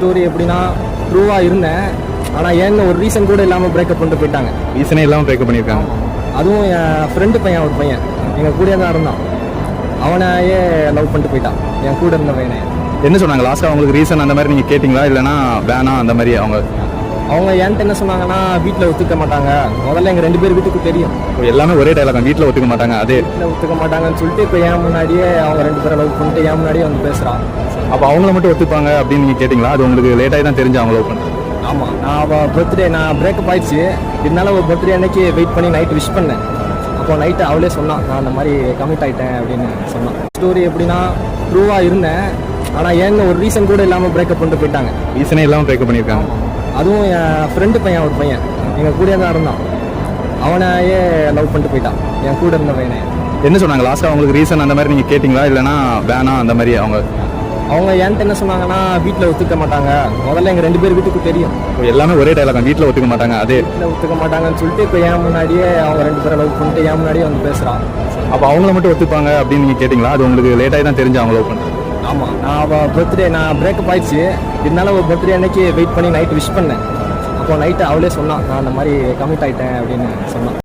Story எப்படின்னா ட்ரூவாக இருந்தேன். ஆனால் ஏன்னு ஒரு ரீசன் கூட இல்லாமல் பிரேக்கப் பண்ணிட்டு போயிட்டாங்க. ரீசனே இல்லாமல் பிரேக்கப் பண்ணியிருக்காங்க. அதுவும் என் ஃப்ரெண்டு பையன், ஒரு பையன் எங்கள் கூட தான் இருந்தான். அவனையே லவ் பண்ணிட்டு போயிட்டான், என் கூட இருந்த பையனை. என்ன சொன்னாங்க லாஸ்ட்டாக அவங்களுக்கு ரீசன் அந்த மாதிரி நீங்கள் கேட்டிங்களா, இல்லைனா வேணாம் அந்த மாதிரி அவங்க என்கிட்ட என்ன சொன்னாங்கன்னா வீட்டில் ஒத்துக்க மாட்டாங்க. முதல்ல எங்கள் 2 பேர் வீட்டுக்கு தெரியும். எல்லாமே ஒரே டைலாக், வீட்டில் ஒத்துக்க மாட்டாங்க. அதே வீட்டில் ஒத்துக்க மாட்டாங்கன்னு சொல்லிட்டு இப்போ என் முன்னாடியே அவங்க 2 பேரை லவ் பண்ணிட்டு என் முன்னாடியே வந்து பேசுகிறான். அப்போ அவங்கள மட்டும் ஒத்துப்பாங்க அப்படின்னு நீங்கள் கேட்டிங்களா? அது உங்களுக்கு லேட்டாகி தான் தெரிஞ்சு அவங்க லவ் பண்ணுறேன். ஆமாம், நான் அவள் பர்த்டே, நான் பிரேக்கப் ஆயிடுச்சு. இருந்தாலும் ஒரு பர்த்டே அன்னைக்கு வெயிட் பண்ணி நைட்டு விஷ் பண்ணேன். அப்போ நைட்டு அவளே சொன்னான், நான் அந்த மாதிரி கமிட் ஆகிட்டேன் அப்படின்னு சொன்னான். ஸ்டோரி எப்படின்னா ட்ரூவாக இருந்தேன். ஆனால் ஏன்னு ஒரு ரீசன் கூட இல்லாமல் பிரேக்கப் பண்ணிட்டு போயிட்டாங்க. ரீசனே இல்லாமல் பிரேக்கப் பண்ணியிருக்காங்க. அதுவும் என் ஃப்ரெண்டு பையன், ஒரு பையன் எங்கள் கூட தான் இருந்தான். அவனையே லவ் பண்ணிட்டு போயிட்டான், என் கூட இருந்த பையனை. என்ன சொன்னாங்க லாஸ்ட்டாக அவங்களுக்கு ரீசன் அந்த மாதிரி நீங்கள் கேட்டிங்களா, இல்லைனா வேணாம் அந்த மாதிரி அவங்க என்கிட்ட என்ன சொன்னாங்கன்னா வீட்டில் ஒத்துக்க மாட்டாங்க. முதல்ல எங்கள் 2 பேர் வீட்டுக்கு தெரியும். எல்லாமே ஒரே டைலாக், வீட்டில் ஒத்துக்க மாட்டாங்க. அதே வீட்டில் ஒத்துக்க மாட்டாங்கன்னு சொல்லிட்டு இப்போ என் முன்னாடியே அவங்க 2 பேரை லவ் பண்ணிட்டு என் முன்னாடியே வந்து பேசுகிறான். அப்போ அவங்கள மட்டும் ஒத்துப்பாங்க அப்படின்னு நீங்கள் கேட்டிங்களா? அது உங்களுக்கு லேட்டாகி தான் தெரிஞ்சு அவங்க லவ் பண்ணுறேன். ஆமாம், நான் அவள் பர்த்டே, நான் பிரேக்கப் ஆயிடுச்சு. இருந்தாலும் ஒரு பர்த்டே அன்னைக்கு வெயிட் பண்ணி நைட்டு விஷ் பண்ணேன். அப்போ நைட்டு அவளே சொன்னான், நான் அந்த மாதிரி கமிட் ஆகிட்டேன் அப்படின்னு சொன்னான்.